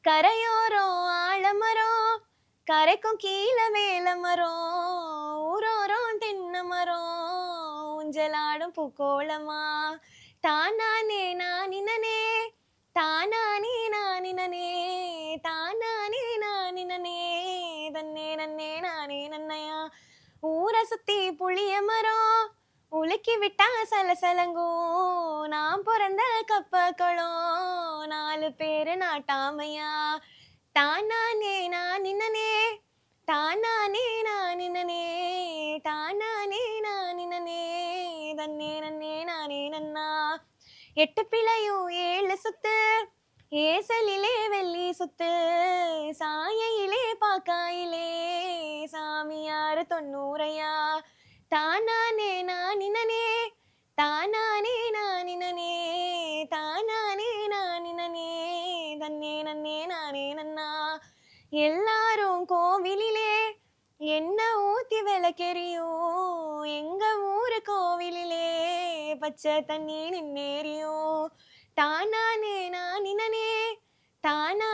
கரையோரம் ஆலமரம், கரைக்கும் கீழ வேலமரம், ஊரோரம் தென்னை மரம், ஊஞ்சலாடும் பூக்கோளமா. தானானே நானினனே, தானானே நானினனே, தானானே நானினனே, தன்னே நன்னே நானே நன்னையா. ஊரை சுத்தி புளிய மரம், உலுக்கி விட்டா சலசலங்கும். நான் பிறந்த கப்பக்களம், 4 பேரு நாட்டாமையா. தானானே நானினனே, தானானே நானினனே, தானானே நானினனே, தன்னே நன்னே நானே நன்னா. 8 பிழையும் 7 சுத்து, ஏசலிலே வெள்ளி சுத்து, சாயையிலே பாக்காயிலே, சாமியாரு 90ஐயா. தானானே நானினனே, தானானே நானினனே, தானானே நானினனே, தன்னே நன்னே நானே நன்னா. எல்லாரும் கோவிலிலே என்ன ஊத்தி விளக்கெரியும், எங்க ஊரு கோவிலிலே பச்சை தண்ணி நின்னேரியும். தானானே நானினனே, தானா